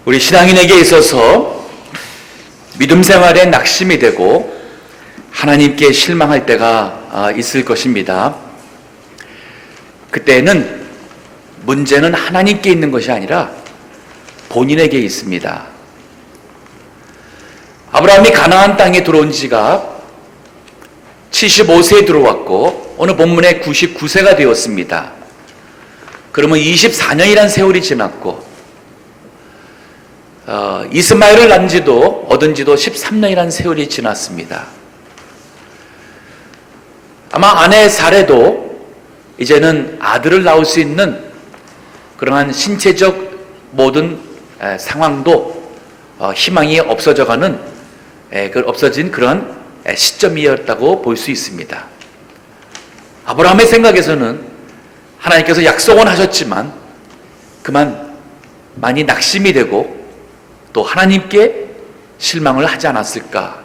우리 신앙인에게 있어서 믿음 생활에 낙심이 되고 하나님께 실망할 때가 있을 것입니다. 그때는 문제는 하나님께 있는 것이 아니라 본인에게 있습니다. 아브라함이 가나안 땅에 들어온 지가 75세에 들어왔고 오늘 본문에 99세가 되었습니다. 그러면 24년이란 세월이 지났고 이스마엘을 낳은 지도 얻은 지도 13년이란 세월이 지났습니다. 아마 아내 사례도 이제는 아들을 낳을 수 있는 그러한 신체적 모든 상황도 희망이 없어져가는 없어진 그런 시점이었다고 볼 수 있습니다. 아브라함의 생각에서는 하나님께서 약속은 하셨지만 그만 많이 낙심이 되고 또 하나님께 실망을 하지 않았을까?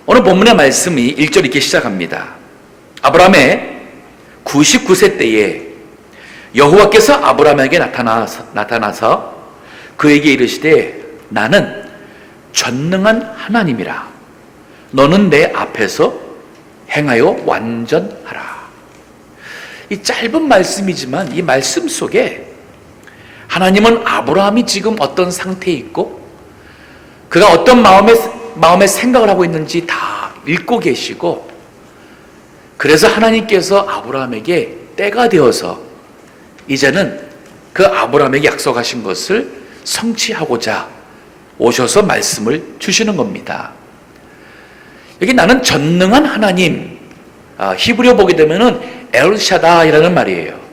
오늘 본문의 말씀이 1절 이렇게 시작합니다. 아브라함의 99세 때에 여호와께서 아브라함에게 나타나서 그에게 이르시되 나는 전능한 하나님이라. 너는 내 앞에서 행하여 완전하라. 이 짧은 말씀이지만 이 말씀 속에 하나님은 아브라함이 지금 어떤 상태에 있고 그가 어떤 마음의 생각을 하고 있는지 다 읽고 계시고, 그래서 하나님께서 아브라함에게 때가 되어서 이제는 그 아브라함에게 약속하신 것을 성취하고자 오셔서 말씀을 주시는 겁니다. 여기 나는 전능한 하나님, 히브리어 보게 되면은 엘샤다이라는 말이에요.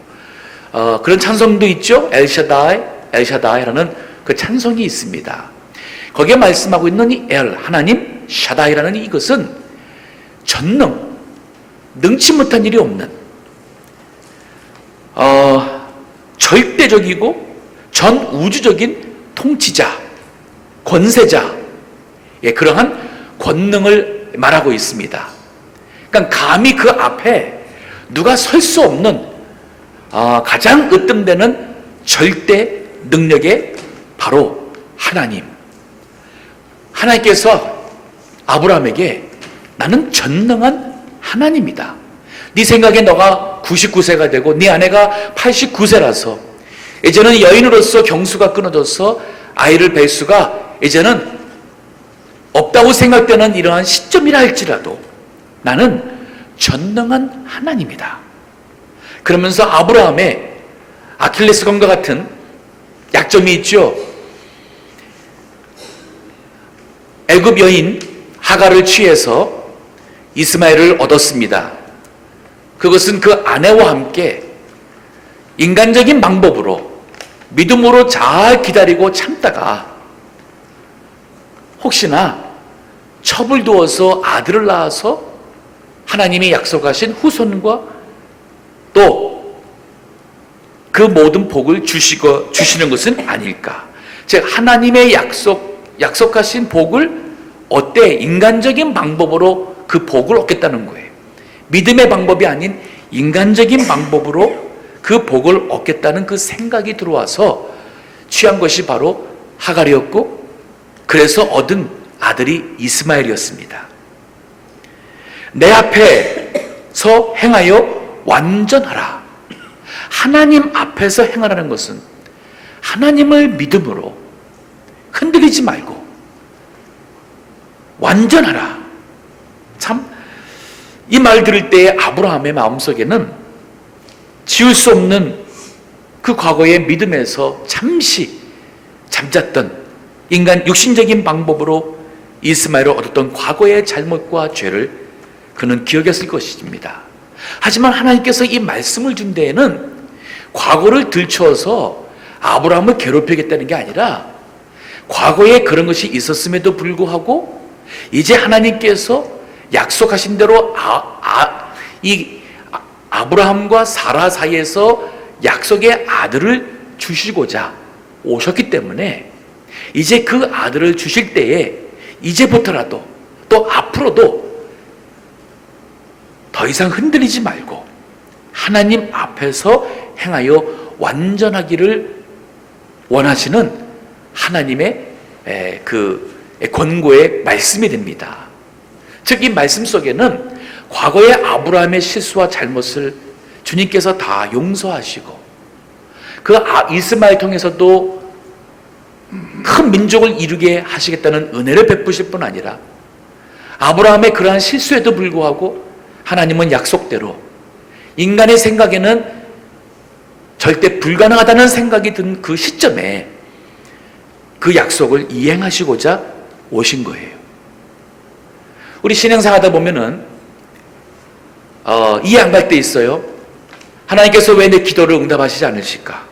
그런 찬송도 있죠. 엘샤다이라는 그 찬송이 있습니다. 거기에 말씀하고 있는 이 하나님, 샤다이라는 이것은 전능, 능치 못한 일이 없는 절대적이고 전 우주적인 통치자, 권세자, 그러한 권능을 말하고 있습니다. 그러니까 감히 그 앞에 누가 설 수 없는 가장 으뜸되는 절대 능력의 바로 하나님. 하나님께서 아브라함에게 나는 전능한 하나님이다. 네 생각에 너가 99세가 되고 네 아내가 89세라서 이제는 여인으로서 경수가 끊어져서 아이를 뵐 수가 이제는 없다고 생각되는 이러한 시점이라 할지라도 나는 전능한 하나님이다. 그러면서 아브라함의 아킬레스건과 같은 약점이 있죠. 애굽 여인 하갈을 취해서 이스마엘을 얻었습니다. 그것은 그 아내와 함께 인간적인 방법으로 믿음으로 잘 기다리고 참다가 혹시나 첩을 두어서 아들을 낳아서 하나님이 약속하신 후손과 또 그 모든 복을 주시는 것은 아닐까. 즉 하나님의 약속하신 복을 인간적인 방법으로 그 복을 얻겠다는 거예요. 믿음의 방법이 아닌 인간적인 방법으로 그 복을 얻겠다는 그 생각이 들어와서 취한 것이 바로 하갈이었고, 그래서 얻은 아들이 이스마엘이었습니다. 내 앞에서 행하여 완전하라. 하나님 앞에서 행하라는 것은 하나님을 믿음으로 흔들리지 말고 완전하라. 참, 이 말 들을 때 아브라함의 마음속에는 지울 수 없는 그 과거의 믿음에서 잠시 잠잤던 인간 육신적인 방법으로 이스마엘을 얻었던 과거의 잘못과 죄를 그는 기억했을 것입니다. 하지만 하나님께서 이 말씀을 준 데에는 과거를 들춰서 아브라함을 괴롭히겠다는 게 아니라 과거에 그런 것이 있었음에도 불구하고 이제 하나님께서 약속하신 대로 아브라함과 사라 사이에서 약속의 아들을 주시고자 오셨기 때문에 이제 그 아들을 주실 때에 이제부터라도 또 앞으로도 더 이상 흔들리지 말고 하나님 앞에서 행하여 완전하기를 원하시는 하나님의 그 권고의 말씀이 됩니다. 즉 이 말씀 속에는 과거의 아브라함의 실수와 잘못을 주님께서 다 용서하시고 그 이스마엘 통해서도 큰 민족을 이루게 하시겠다는 은혜를 베푸실 뿐 아니라 아브라함의 그러한 실수에도 불구하고 하나님은 약속대로 인간의 생각에는 절대 불가능하다는 생각이 든 그 시점에 그 약속을 이행하시고자 오신 거예요. 우리 신앙생활 하다 보면은 이해 안 갈 때 있어요. 하나님께서 왜 내 기도를 응답하시지 않으실까?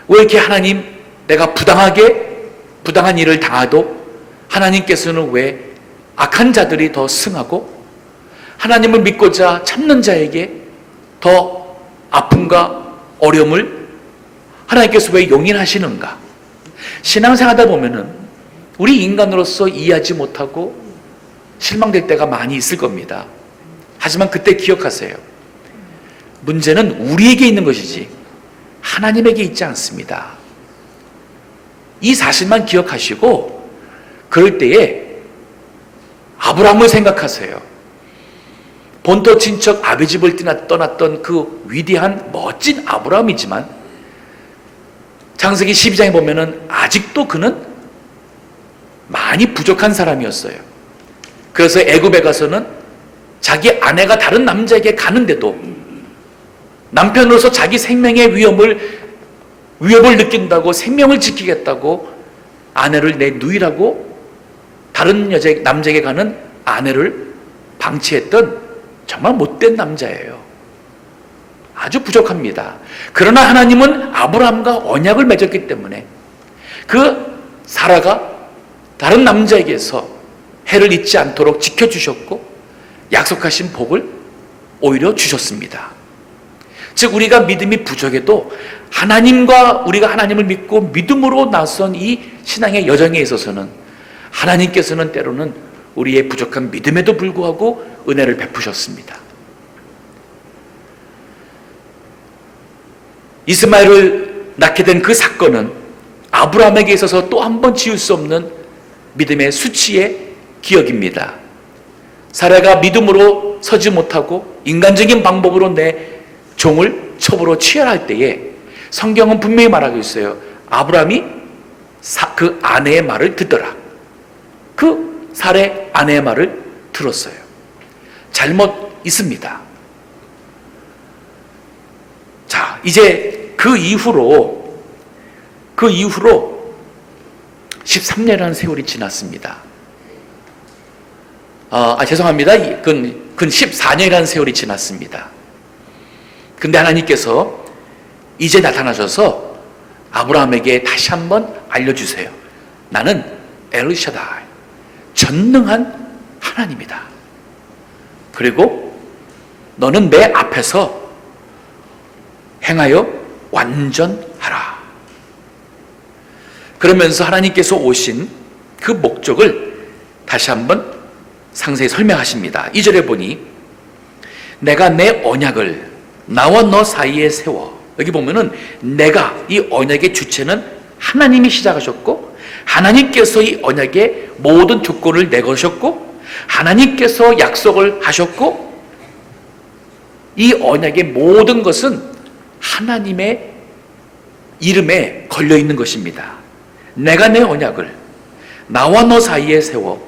왜 이렇게 하나님 내가 부당한 일을 당하도 하나님께서는 왜 악한 자들이 더 승하고 하나님을 믿고자 참는 자에게 더 아픔과 어려움을 하나님께서 왜 용인하시는가? 신앙생활 하다 보면은 우리 인간으로서 이해하지 못하고 실망될 때가 많이 있을 겁니다. 하지만 그때 기억하세요. 문제는 우리에게 있는 것이지 하나님에게 있지 않습니다. 이 사실만 기억하시고 그럴 때에 아브라함을 생각하세요. 본토 친척 아비 집을 떠났던 그 위대한 멋진 아브라함이지만 창세기 12장에 보면은 아직도 그는 많이 부족한 사람이었어요. 그래서 애굽에 가서는 자기 아내가 다른 남자에게 가는데도 남편으로서 자기 생명의 위협을 느낀다고 생명을 지키겠다고 아내를 내 누이라고 다른 남자에게 가는 아내를 방치했던 정말 못된 남자예요. 아주 부족합니다. 그러나 하나님은 아브라함과 언약을 맺었기 때문에 그 사라가 다른 남자에게서 해를 잊지 않도록 지켜주셨고 약속하신 복을 오히려 주셨습니다. 즉 우리가 믿음이 부족해도 우리가 하나님을 믿고 믿음으로 나선 이 신앙의 여정에 있어서는 하나님께서는 때로는 우리의 부족한 믿음에도 불구하고 은혜를 베푸셨습니다. 이스마엘을 낳게 된 그 사건은 아브라함에게 있어서 또 한 번 지울 수 없는 믿음의 수치의 기억입니다. 사라가 믿음으로 서지 못하고 인간적인 방법으로 내 종을 첩으로 취하할 때에 성경은 분명히 말하고 있어요. 아브라함이 그 아내의 말을 듣더라. 그 사라의 아내의 말을 들었어요. 잘못 있습니다. 자, 이제 그 이후로 13년이라는 세월이 지났습니다. 죄송합니다. 그건 14년이라는 세월이 지났습니다. 근데 하나님께서 이제 나타나셔서 아브라함에게 다시 한번 알려주세요. 나는 엘샤다이, 전능한 하나님이다. 그리고 너는 내 앞에서 행하여 완전하라. 그러면서 하나님께서 오신 그 목적을 다시 한번 상세히 설명하십니다. 2절에 보니 내가 내 언약을 나와 너 사이에 세워. 여기 보면은 내가, 이 언약의 주체는 하나님이 시작하셨고 하나님께서 이 언약의 모든 조건을 내거셨고 하나님께서 약속을 하셨고 이 언약의 모든 것은 하나님의 이름에 걸려있는 것입니다. 내가 내 언약을 나와 너 사이에 세워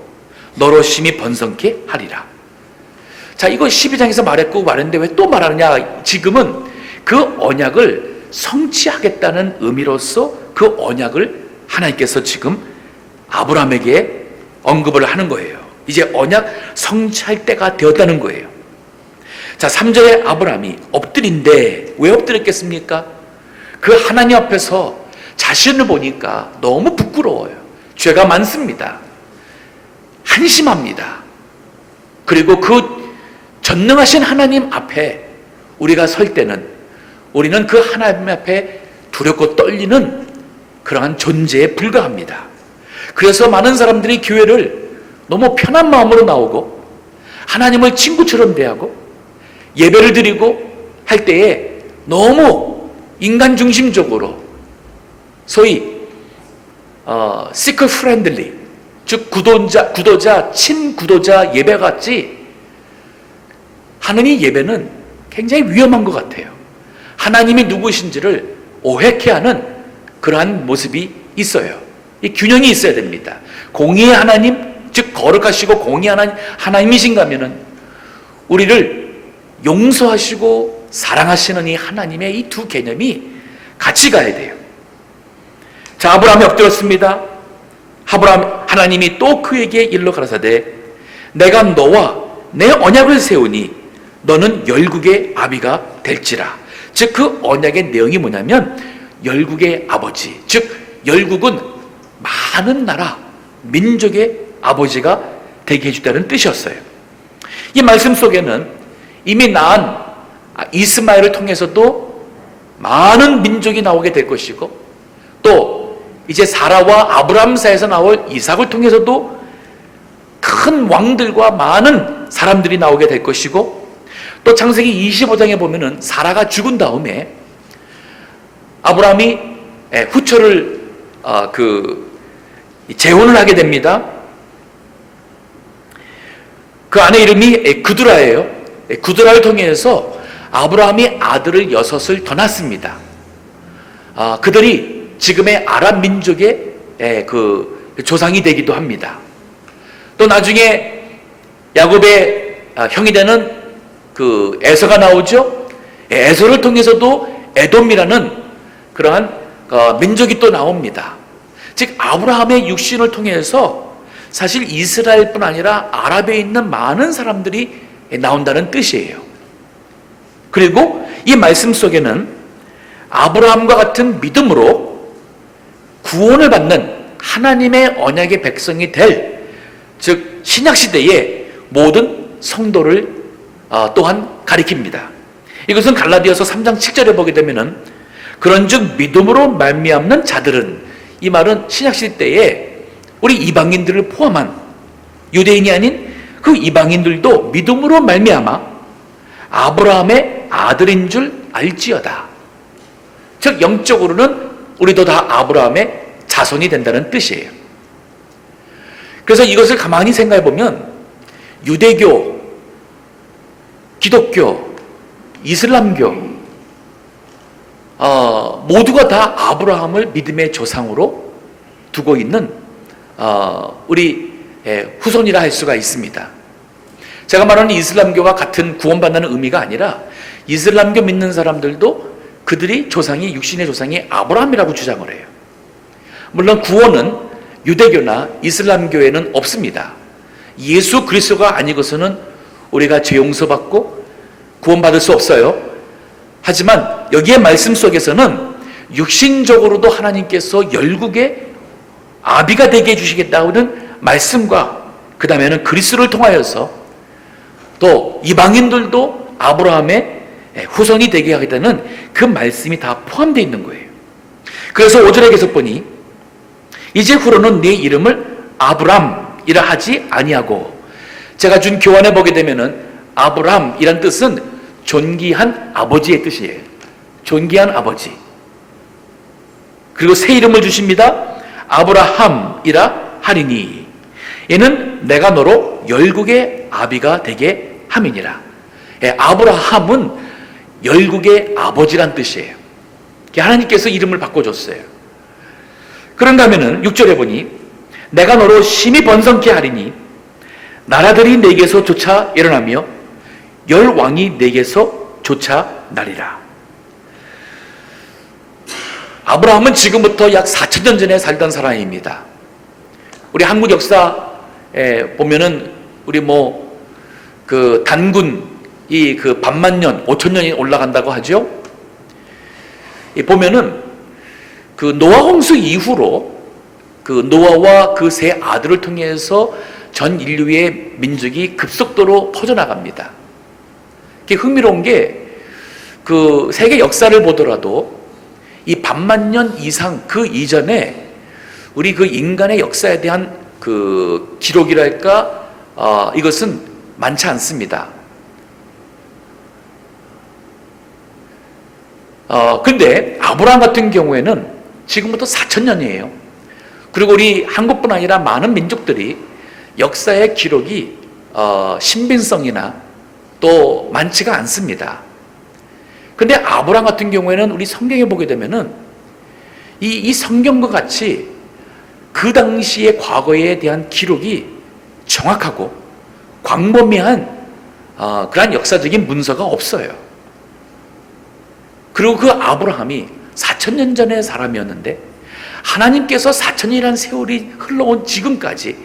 너로 심히 번성케 하리라. 자, 이거 12장에서 말했는데 왜 또 말하느냐? 지금은 그 언약을 성취하겠다는 의미로서 그 언약을 하나님께서 지금 아브라함에게 언급을 하는 거예요. 이제 언약 성취할 때가 되었다는 거예요. 자, 3절에 아브라함이 엎드린데 왜 엎드렸겠습니까? 그 하나님 앞에서 자신을 보니까 너무 부끄러워요. 죄가 많습니다. 한심합니다. 그리고 그 전능하신 하나님 앞에 우리가 설 때는 우리는 그 하나님 앞에 두렵고 떨리는 그러한 존재에 불과합니다. 그래서 많은 사람들이 교회를 너무 편한 마음으로 나오고 하나님을 친구처럼 대하고 예배를 드리고 할 때에 너무 인간 중심적으로 소위 seeker friendly, 즉 구도자, 친구도자 예배같이 하는 이 예배는 굉장히 위험한 것 같아요. 하나님이 누구신지를 오해케 하는 그러한 모습이 있어요. 이 균형이 있어야 됩니다. 공의의 하나님, 즉 거룩하시고 공의한 하나님이신가 하면은 우리를 용서하시고 사랑하시는 이 하나님의 이 두 개념이 같이 가야 돼요. 자, 아브라함이 엎드렸습니다. 하나님이 또 그에게 일러 가라사대 내가 너와 내 언약을 세우니 너는 열국의 아비가 될지라. 즉 그 언약의 내용이 뭐냐면 열국의 아버지, 즉 열국은 많은 나라, 민족의 아버지가 되게 해주다는 뜻이었어요. 이 말씀 속에는 이미 낳은 이스마엘을 통해서도 많은 민족이 나오게 될 것이고, 또 이제 사라와 아브라함 사이에서 나올 이삭을 통해서도 큰 왕들과 많은 사람들이 나오게 될 것이고, 또 창세기 25장에 보면은 사라가 죽은 다음에 아브라함이 후처를 재혼을 하게 됩니다. 그 아내 이름이 그두라예요. 그두라를 통해서 아브라함이 아들을 6을 더 낳습니다. 그들이 지금의 아랍 민족의 그 조상이 되기도 합니다. 또 나중에 야곱의 형이 되는 그 에서가 나오죠. 에서를 통해서도 에돔이라는 그러한 민족이 또 나옵니다. 즉 아브라함의 육신을 통해서 사실 이스라엘뿐 아니라 아랍에 있는 많은 사람들이 나온다는 뜻이에요. 그리고 이 말씀 속에는 아브라함과 같은 믿음으로 구원을 받는 하나님의 언약의 백성이 될, 즉 신약시대의 모든 성도를 또한 가리킵니다. 이것은 갈라디아서 3장 7절에 보게 되면은 그런즉 믿음으로 말미암는 자들은, 이 말은 신약시대 때에 우리 이방인들을 포함한 유대인이 아닌 그 이방인들도 믿음으로 말미암아 아브라함의 아들인 줄 알지어다. 즉 영적으로는 우리도 다 아브라함의 자손이 된다는 뜻이에요. 그래서 이것을 가만히 생각해 보면 유대교, 기독교, 이슬람교 모두가 다 아브라함을 믿음의 조상으로 두고 있는 우리 후손이라 할 수가 있습니다. 제가 말하는 이슬람교와 같은 구원받는 의미가 아니라 이슬람교 믿는 사람들도 그들이 조상이, 육신의 조상이 아브라함이라고 주장을 해요. 물론 구원은 유대교나 이슬람교에는 없습니다. 예수 그리스도가 아니고서는 우리가 죄 용서받고 구원받을 수 없어요. 하지만 여기에 말씀 속에서는 육신적으로도 하나님께서 열국의 아비가 되게 해주시겠다는 말씀과 그 다음에는 그리스도를 통하여서 또 이방인들도 아브라함의 후손이 되게 하겠다는 그 말씀이 다 포함되어 있는 거예요. 그래서 5절에 계속 보니 이제후로는 네 이름을 아브람이라 하지 아니하고, 제가 준 교환에 보게 되면은 아브람이란 뜻은 존귀한 아버지의 뜻이에요. 존귀한 아버지. 그리고 새 이름을 주십니다. 아브라함이라 하리니 이는 내가 너로 열국의 아비가 되게 함이니라. 아브라함은 열국의 아버지란 뜻이에요. 하나님께서 이름을 바꿔줬어요. 그런가 하면은 6절에 보니 내가 너로 심히 번성케 하리니 나라들이 내게서 조차 일어나며 열 왕이 내게서 조차 나리라. 아브라함은 지금부터 약 4,000년 전에 살던 사람입니다. 우리 한국 역사에 보면은 우리 그 단군 그 반만년 5,000년이 올라간다고 하죠. 보면은 그 노아 홍수 이후로 그 노아와 그 세 아들을 통해서 전 인류의 민족이 급속도로 퍼져나갑니다. 흥미로운 게 그 세계 역사를 보더라도 이 반만년 이상 그 이전에 우리 그 인간의 역사에 대한 그 기록이랄까 이것은 많지 않습니다. 근데 아브라함 같은 경우에는 지금부터 4,000년이에요. 그리고 우리 한국뿐 아니라 많은 민족들이 역사의 기록이 신빙성이나 또 많지가 않습니다. 근데 아브라함 같은 경우에는 우리 성경에 보게 되면은 이 성경과 같이 그 당시의 과거에 대한 기록이 정확하고 광범위한 그러한 역사적인 문서가 없어요. 그리고 그 아브라함이 4,000년 전의 사람이었는데 하나님께서 4,000년이라는 세월이 흘러온 지금까지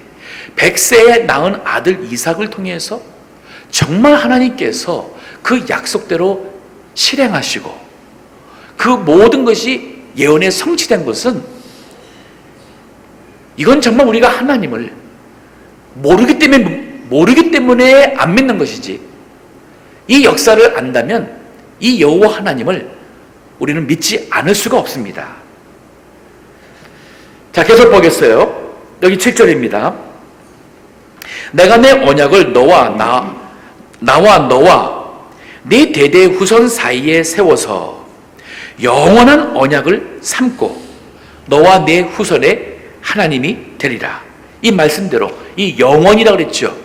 100세에 낳은 아들 이삭을 통해서 정말 하나님께서 그 약속대로 실행하시고 그 모든 것이 예언에 성취된 것은 이건 정말 우리가 하나님을 모르기 때문에 안 믿는 것이지, 이 역사를 안다면 이 여호와 하나님을 우리는 믿지 않을 수가 없습니다. 자, 계속 보겠어요. 여기 7절입니다. 내가 내 언약을 나와 너와 네 대대 후손 사이에 세워서 영원한 언약을 삼고 너와 내 후손의 하나님이 되리라. 이 말씀대로 이 영원이라고 그랬죠.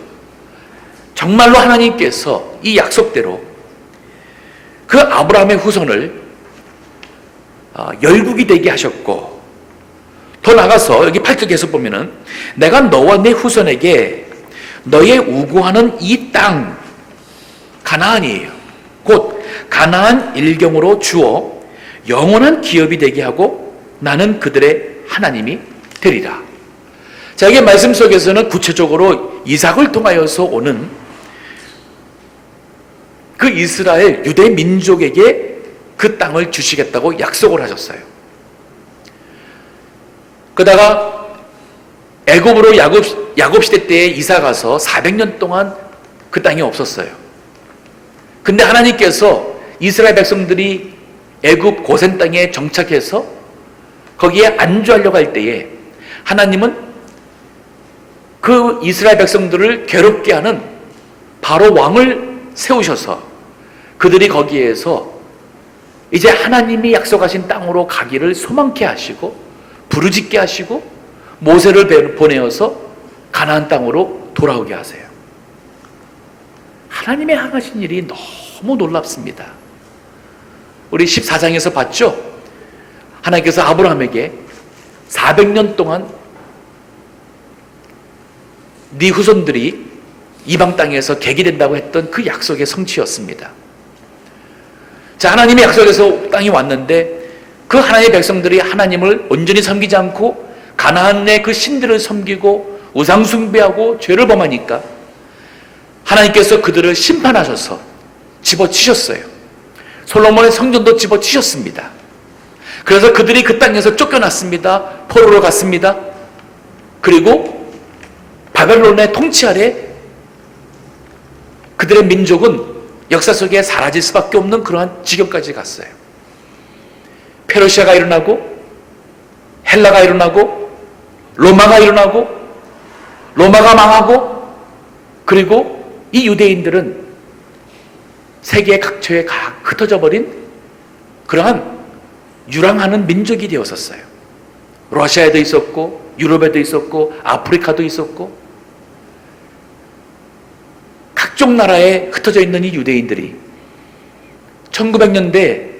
정말로 하나님께서 이 약속대로 그 아브라함의 후손을 열국이 되게 하셨고, 더 나가서 여기 8절 계속 보면은 내가 너와 내 후손에게 너의 우구하는 이 땅 가나안이에요. 곧 가나안 일경으로 주어 영원한 기업이 되게 하고 나는 그들의 하나님이 되리라. 자, 이게 말씀 속에서는 구체적으로 이삭을 통하여서 오는 그 이스라엘 유대 민족에게 그 땅을 주시겠다고 약속을 하셨어요. 그러다가 애굽으로 야곱 시대 때에 이사 가서 400년 동안 그 땅이 없었어요. 근데 하나님께서 이스라엘 백성들이 애굽 고센 땅에 정착해서 거기에 안주하려고 할 때에 하나님은 그 이스라엘 백성들을 괴롭게 하는 바로 왕을 세우셔서 그들이 거기에서 이제 하나님이 약속하신 땅으로 가기를 소망케 하시고 부르짖게 하시고 모세를 보내어서 가나안 땅으로 돌아오게 하세요. 하나님의 행하신 일이 너무 놀랍습니다. 우리 14장에서 봤죠? 하나님께서 아브라함에게 400년 동안 네 후손들이 이방 땅에서 계기된다고 했던 그 약속의 성취였습니다. 자, 하나님의 약속에서 땅이 왔는데 그 하나님의 백성들이 하나님을 온전히 섬기지 않고 가나안의 그 신들을 섬기고 우상 숭배하고 죄를 범하니까 하나님께서 그들을 심판하셔서 집어치셨어요. 솔로몬의 성전도 집어치셨습니다. 그래서 그들이 그 땅에서 쫓겨났습니다. 포로로 갔습니다. 그리고 바벨론의 통치 아래 그들의 민족은 역사 속에 사라질 수밖에 없는 그러한 지경까지 갔어요. 페르시아가 일어나고 헬라가 일어나고 로마가 일어나고 로마가 망하고, 그리고 이 유대인들은 세계의 각처에 흩어져 버린 그러한 유랑하는 민족이 되었었어요. 러시아에도 있었고 유럽에도 있었고 아프리카도 있었고 각종 나라에 흩어져 있는 이 유대인들이 1900년대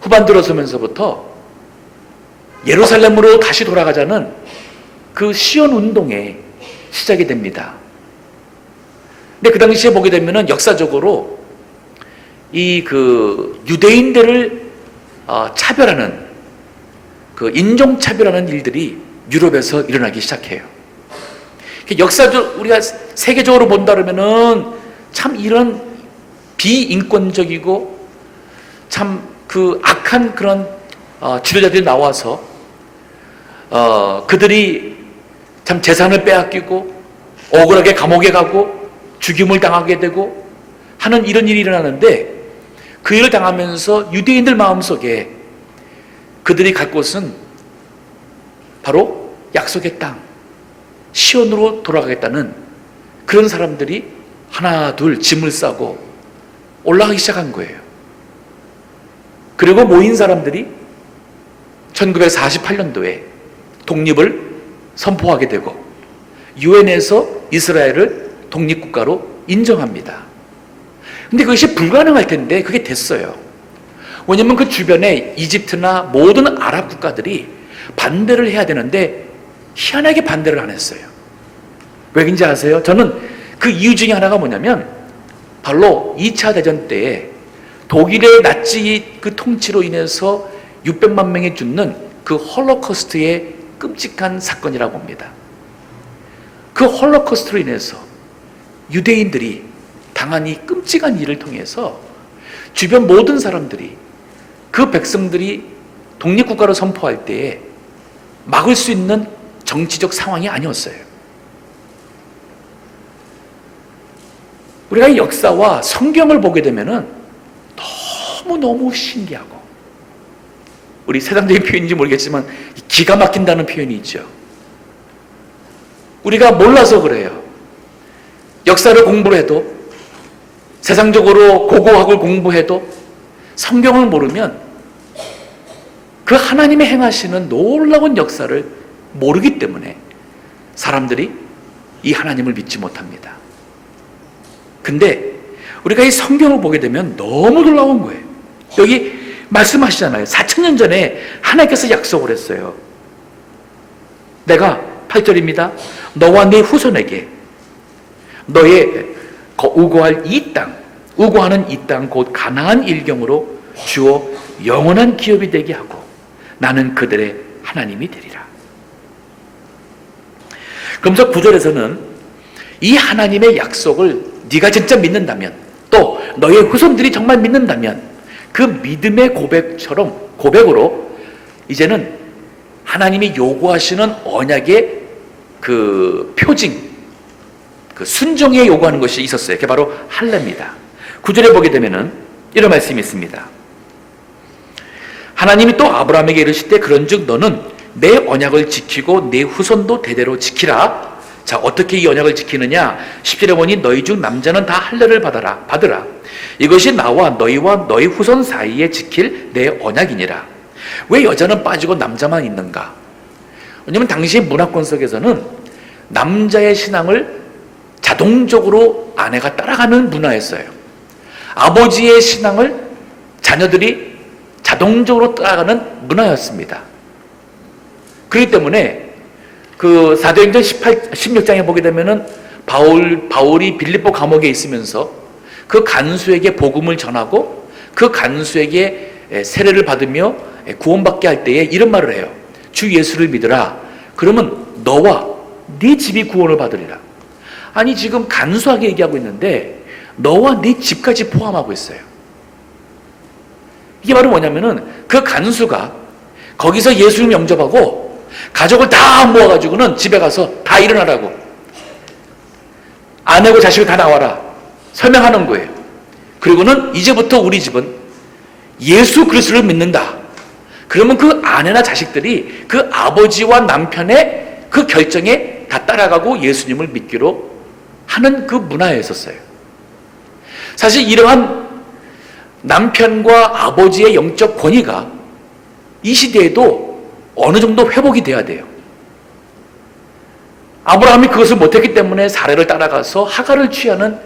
후반 들어서면서부터 예루살렘으로 다시 돌아가자는 그 시온 운동에 시작이 됩니다. 근데 그 당시에 보게 되면은 역사적으로 이 그 유대인들을 차별하는 그 인종 차별하는 일들이 유럽에서 일어나기 시작해요. 역사적 우리가 세계적으로 본다 그러면은 참 이런 비인권적이고 참 그 악한 그런 지도자들이 나와서 그들이 참 재산을 빼앗기고 억울하게 감옥에 가고 죽임을 당하게 되고 하는 이런 일이 일어나는데, 그 일을 당하면서 유대인들 마음속에 그들이 갈 곳은 바로 약속의 땅 시온으로 돌아가겠다는 그런 사람들이 하나 둘 짐을 싸고 올라가기 시작한 거예요. 그리고 모인 사람들이 1948년도에 독립을 선포하게 되고 유엔에서 이스라엘을 독립국가로 인정합니다. 근데 그것이 불가능할 텐데 그게 됐어요. 왜냐하면 그 주변에 이집트나 모든 아랍 국가들이 반대를 해야 되는데 희한하게 반대를 안 했어요. 왜인지 아세요? 저는 그 이유 중에 하나가 뭐냐면 바로 2차 대전 때에 독일의 나치 그 통치로 인해서 600만 명이 죽는 그 홀로코스트의 끔찍한 사건이라고 봅니다. 그 홀로코스트로 인해서 유대인들이 당한 이 끔찍한 일을 통해서 주변 모든 사람들이 그 백성들이 독립국가로 선포할 때에 막을 수 있는 정치적 상황이 아니었어요. 우리가 이 역사와 성경을 보게 되면은 너무너무 신기하고, 우리 세상적인 표현인지 모르겠지만 기가 막힌다는 표현이 있죠. 우리가 몰라서 그래요. 역사를 공부를 해도, 세상적으로 고고학을 공부해도 성경을 모르면 그 하나님의 행하시는 놀라운 역사를 모르기 때문에 사람들이 이 하나님을 믿지 못합니다. 근데 우리가 이 성경을 보게 되면 너무 놀라운 거예요. 여기 말씀하시잖아요. 4,000년 전에 하나님께서 약속을 했어요. 내가 8절입니다. 너와 네 후손에게 너의 우고할 이 땅, 우고하는 이 땅 곧 가나안 일경으로 주어 영원한 기업이 되게 하고 나는 그들의 하나님이 되리라. 그러면서 9절에서는 이 하나님의 약속을 네가 진짜 믿는다면, 또 너의 후손들이 정말 믿는다면 그 믿음의 고백으로 이제는 하나님이 요구하시는 언약의 그 표징, 그 순종에 요구하는 것이 있었어요. 그게 바로 할례입니다. 9절에 보게 되면은 이런 말씀이 있습니다. 하나님이 또 아브라함에게 이르시되 그런즉 너는 내 언약을 지키고 내 후손도 대대로 지키라. 자, 어떻게 이 언약을 지키느냐? 10절에 보니 너희 중 남자는 다 할례를 받으라. 이것이 나와 너희와 너희 후손 사이에 지킬 내 언약이니라. 왜 여자는 빠지고 남자만 있는가? 왜냐하면 당시 문화권 속에서는 남자의 신앙을 자동적으로 아내가 따라가는 문화였어요. 아버지의 신앙을 자녀들이 자동적으로 따라가는 문화였습니다. 그렇기 때문에 그 사도행전 16장에 보게 되면은 바울이 빌립보 감옥에 있으면서 그 간수에게 복음을 전하고 그 간수에게 세례를 받으며 구원받게 할 때에 이런 말을 해요. 주 예수를 믿으라. 그러면 너와 네 집이 구원을 받으리라. 아니, 지금 간수하게 얘기하고 있는데 너와 네 집까지 포함하고 있어요. 이게 바로 뭐냐면은 그 간수가 거기서 예수를 영접하고 가족을 다 모아가지고는 집에 가서 다 일어나라고, 아내고 자식을 다 나와라 설명하는 거예요. 그리고는 이제부터 우리 집은 예수 그리스도를 믿는다. 그러면 그 아내나 자식들이 그 아버지와 남편의 그 결정에 다 따라가고 예수님을 믿기로 하는 그 문화였었어요. 사실 이러한 남편과 아버지의 영적 권위가 이 시대에도 어느 정도 회복이 돼야 돼요. 아브라함이 그것을 못했기 때문에 사례를 따라가서 하갈을 취하는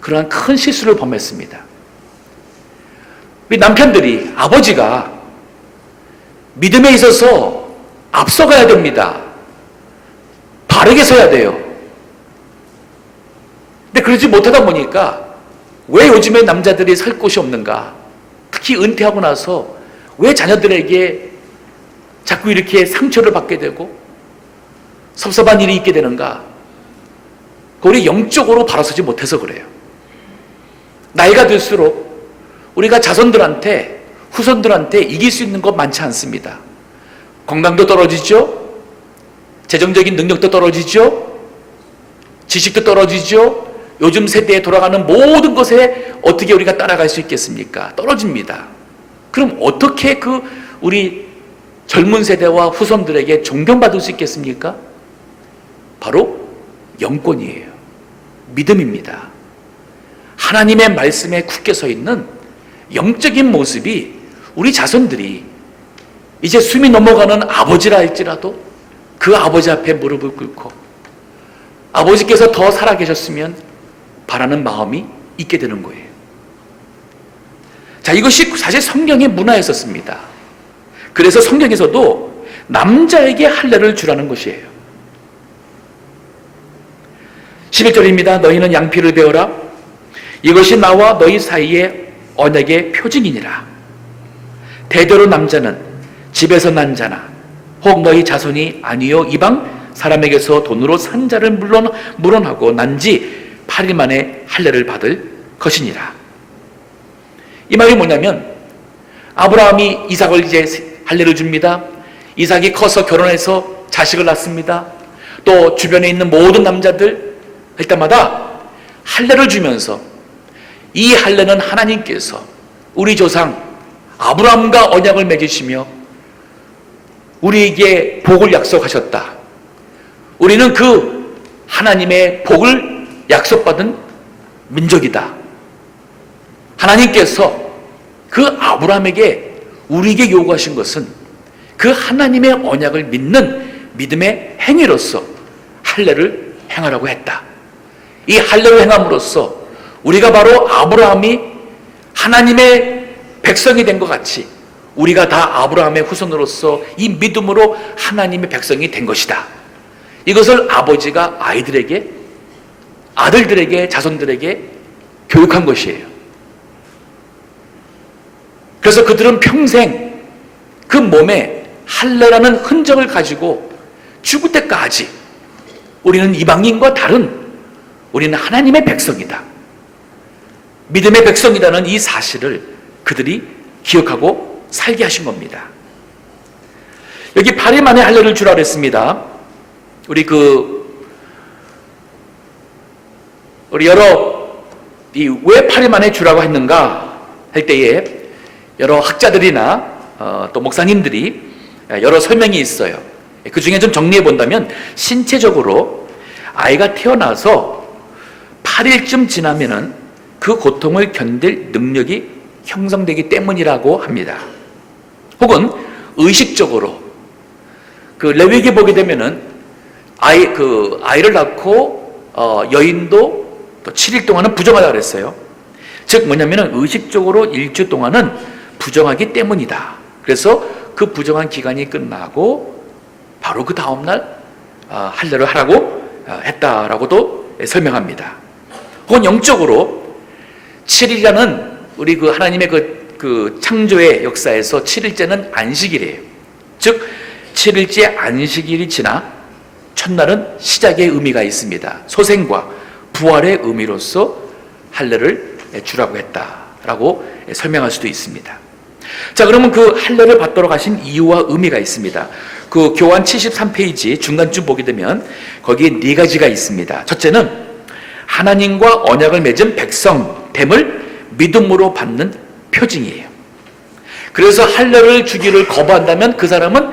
그러한 큰 실수를 범했습니다. 우리 남편들이, 아버지가 믿음에 있어서 앞서가야 됩니다. 바르게 서야 돼요. 근데 그러지 못하다 보니까 왜 요즘에 남자들이 설 곳이 없는가? 특히 은퇴하고 나서 왜 자녀들에게 자꾸 이렇게 상처를 받게 되고 섭섭한 일이 있게 되는가? 우리 영적으로 바라서지 못해서 그래요. 나이가 들수록 우리가 자손들한테, 후손들한테 이길 수 있는 것 많지 않습니다. 건강도 떨어지죠? 재정적인 능력도 떨어지죠? 지식도 떨어지죠? 요즘 세대에 돌아가는 모든 것에 어떻게 우리가 따라갈 수 있겠습니까? 떨어집니다. 그럼 어떻게 우리 젊은 세대와 후손들에게 존경받을 수 있겠습니까? 바로 영권이에요. 믿음입니다. 하나님의 말씀에 굳게 서 있는 영적인 모습이 우리 자손들이 이제 숨이 넘어가는 아버지라 할지라도 그 아버지 앞에 무릎을 꿇고 아버지께서 더 살아계셨으면 바라는 마음이 있게 되는 거예요. 자, 이것이 사실 성경의 문화였었습니다. 그래서 성경에서도 남자에게 할례를 주라는 것이에요. 11절입니다. 너희는 양피를 베어라. 이것이 나와 너희 사이의 언약의 표징이니라. 대대로 남자는 집에서 난 자나 혹 너희 자손이 아니요 이방 사람에게서 돈으로 산 자를 물론하고 난지 8일 만에 할례를 받을 것이니라. 이 말이 뭐냐면 아브라함이 이삭을 이제 할례를 줍니다. 이삭이 커서 결혼해서 자식을 낳습니다. 또 주변에 있는 모든 남자들 할 때마다 할례를 주면서 이 할례는 하나님께서 우리 조상 아브라함과 언약을 맺으시며 우리에게 복을 약속하셨다. 우리는 그 하나님의 복을 약속받은 민족이다. 하나님께서 그 아브라함에게 우리에게 요구하신 것은 그 하나님의 언약을 믿는 믿음의 행위로서 할례를 행하라고 했다. 이 할례를 행함으로써 우리가 바로 아브라함이 하나님의 백성이 된 것 같이 우리가 다 아브라함의 후손으로서 이 믿음으로 하나님의 백성이 된 것이다. 이것을 아버지가 아이들에게, 아들들에게, 자손들에게 교육한 것이에요. 그래서 그들은 평생 그 몸에 할례라는 흔적을 가지고 죽을 때까지 우리는 이방인과 다른, 우리는 하나님의 백성이다, 믿음의 백성이라는 이 사실을 그들이 기억하고 살게 하신 겁니다. 여기 8일 만에 할례를 주라 그랬습니다. 우리 왜 8일 만에 주라고 했는가 할 때에 여러 학자들이나 또 목사님들이 여러 설명이 있어요. 그 중에 좀 정리해 본다면 신체적으로 아이가 태어나서 8일쯤 지나면은 그 고통을 견딜 능력이 형성되기 때문이라고 합니다. 혹은 의식적으로 그 레위기 보게 되면은 아이를 낳고 여인도 또 7일 동안은 부정하다 그랬어요. 즉 뭐냐면은 의식적으로 일주 동안은 부정하기 때문이다. 그래서 그 부정한 기간이 끝나고 바로 그 다음날 할례를 하라고 했다라고도 설명합니다. 혹은 영적으로 7일이라는 우리 그 하나님의 그 창조의 역사에서 7일째는 안식일이에요. 즉 7일째 안식일이 지나 첫날은 시작의 의미가 있습니다. 소생과 부활의 의미로서 할례를 주라고 했다라고 설명할 수도 있습니다. 자, 그러면 그 할례를 받도록 하신 이유와 의미가 있습니다. 그 교환 73페이지 중간쯤 보게 되면 거기에 네 가지가 있습니다. 첫째는 하나님과 언약을 맺은 백성됨을 믿음으로 받는 표징이에요. 그래서 할례를 주기를 거부한다면 그 사람은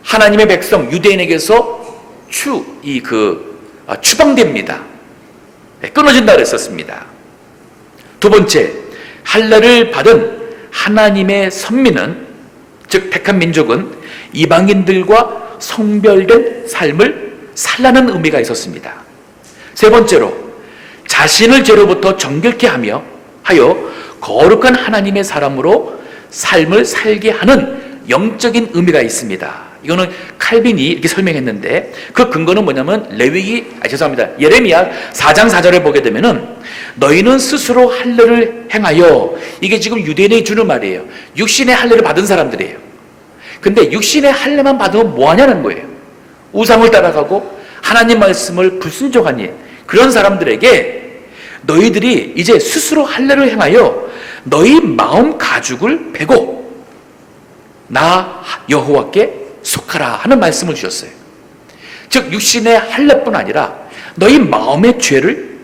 하나님의 백성 유대인에게서 추방됩니다. 끊어진다 그랬었습니다. 두 번째, 할례를 받은 하나님의 선민은, 즉 택한 민족은 이방인들과 성별된 삶을 살라는 의미가 있었습니다. 세 번째로, 자신을 죄로부터 정결케 하여 거룩한 하나님의 사람으로 삶을 살게 하는 영적인 의미가 있습니다. 이거는 칼빈이 이렇게 설명했는데 그 근거는 뭐냐면 예레미야 4장 4절을 보게 되면은 너희는 스스로 할례를 행하여, 이게 지금 유대인이 주는 말이에요. 육신의 할례를 받은 사람들이에요. 근데 육신의 할례만 받으면 뭐하냐는 거예요. 우상을 따라가고 하나님 말씀을 불순종하니 그런 사람들에게 너희들이 이제 스스로 할례를 행하여 너희 마음 가죽을 베고 나 여호와께 속하라 하는 말씀을 주셨어요. 즉 육신의 할례뿐 아니라 너희 마음의 죄를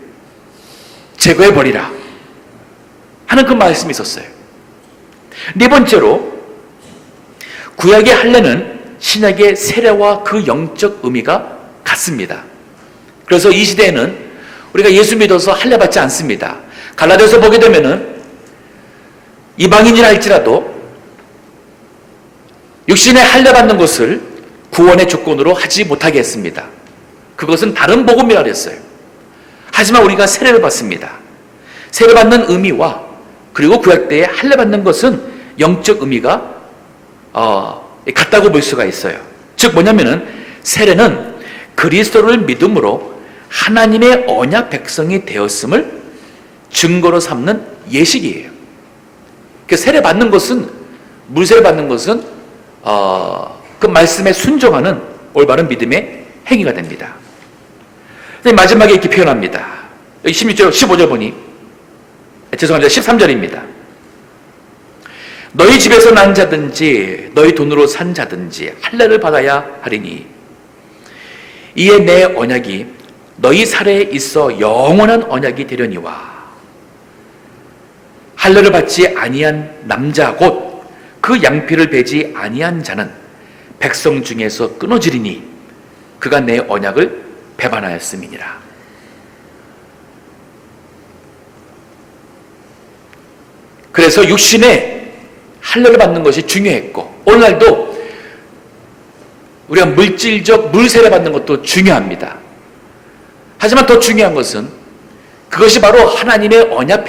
제거해버리라 하는 그 말씀이 있었어요. 네 번째로, 구약의 할례는 신약의 세례와 그 영적 의미가 같습니다. 그래서 이 시대에는 우리가 예수 믿어서 할례 받지 않습니다. 갈라디아서 보게 되면은 이방인이라 할지라도 육신의 할례 받는 것을 구원의 조건으로 하지 못하게 했습니다. 그것은 다른 복음이라 그랬어요. 하지만 우리가 세례를 받습니다. 세례 받는 의미와 그리고 구약 때에 할례 받는 것은 영적 의미가 같다고 볼 수가 있어요. 즉 뭐냐면은 세례는 그리스도를 믿음으로 하나님의 언약 백성이 되었음을 증거로 삼는 예식이에요. 그 세례 받는 것은, 물세례 받는 것은 그 말씀에 순종하는 올바른 믿음의 행위가 됩니다. 마지막에 이렇게 표현합니다. 여기 16절, 15절 보니, 죄송합니다. 13절입니다. 너희 집에서 난 자든지 너희 돈으로 산 자든지 할례를 받아야 하리니 이에 내 언약이 너희 살에 있어 영원한 언약이 되려니와. 할례를 받지 아니한 남자 곧 그 양피를 베지 아니한 자는 백성 중에서 끊어지리니 그가 내 언약을 배반하였음이니라. 그래서 육신의 할례를 받는 것이 중요했고, 오늘날도 우리가 물질적 물세례 받는 것도 중요합니다. 하지만 더 중요한 것은 그것이 바로 하나님의 언약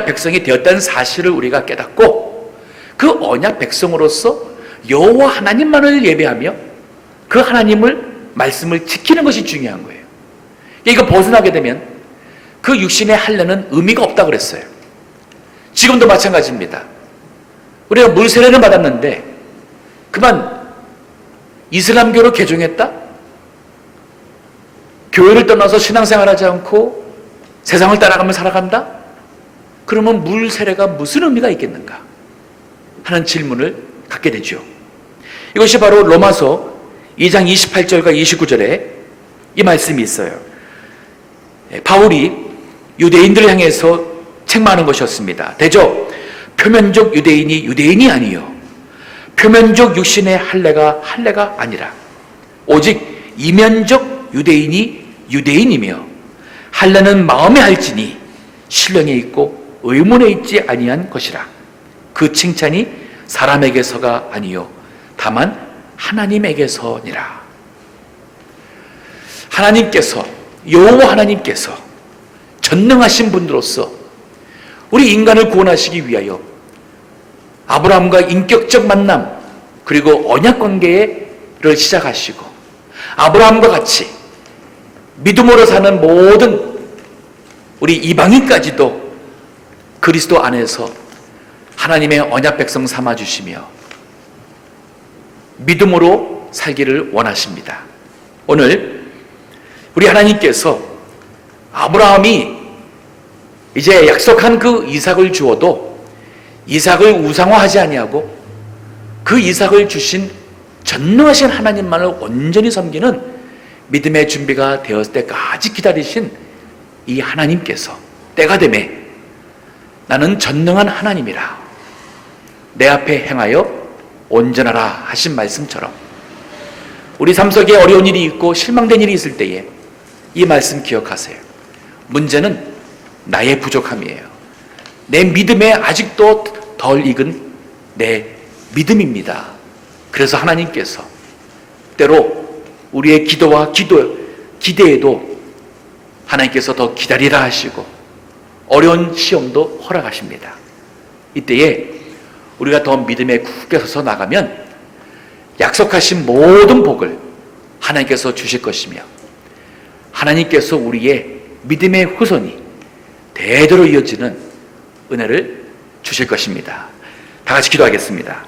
백성이 되었다는 사실을 우리가 깨닫고 그 언약 백성으로서 여호와 하나님만을 예배하며 그 하나님을 말씀을 지키는 것이 중요한 거예요. 이거 벗어나게 되면 그 육신의 할례는 의미가 없다고 그랬어요. 지금도 마찬가지입니다. 우리가 물세례를 받았는데 그만 이슬람교로 개종했다? 교회를 떠나서 신앙생활하지 않고 세상을 따라가며 살아간다? 그러면 물세례가 무슨 의미가 있겠는가 하는 질문을 갖게 되죠. 이것이 바로 로마서 2장 28절과 29절에 이 말씀이 있어요. 바울이 유대인들을 향해서 책망하는 것이었습니다. 대저 표면적 유대인이 유대인이 아니요 표면적 육신의 할례가 아니라 오직 이면적 유대인이 유대인이며 할례는 마음에 할지니 신령에 있고 의문에 있지 아니한 것이라. 그 칭찬이 사람에게서가 아니요 다만 하나님에게서니라. 하나님께서, 여호와 하나님께서 전능하신 분으로서 우리 인간을 구원하시기 위하여 아브라함과 인격적 만남 그리고 언약 관계를 시작하시고 아브라함과 같이 믿음으로 사는 모든 우리 이방인까지도 그리스도 안에서 하나님의 언약 백성 삼아주시며 믿음으로 살기를 원하십니다. 오늘 우리 하나님께서 아브라함이 이제 약속한 그 이삭을 주어도 이삭을 우상화하지 아니하고 그 이삭을 주신 전능하신 하나님만을 온전히 섬기는 믿음의 준비가 되었을 때까지 기다리신 이 하나님께서 때가 되매 나는 전능한 하나님이라 내 앞에 행하여 온전하라 하신 말씀처럼 우리 삶 속에 어려운 일이 있고 실망된 일이 있을 때에 이 말씀 기억하세요. 문제는 나의 부족함이에요. 내 믿음에 아직도 덜 익은 내 믿음입니다. 그래서 하나님께서 때로 우리의 기도와 기대에도 하나님께서 더 기다리라 하시고 어려운 시험도 허락하십니다. 이때에 우리가 더 믿음에 굳게 서서 나가면 약속하신 모든 복을 하나님께서 주실 것이며 하나님께서 우리의 믿음의 후손이 대대로 이어지는 은혜를 주실 것입니다. 다 같이 기도하겠습니다.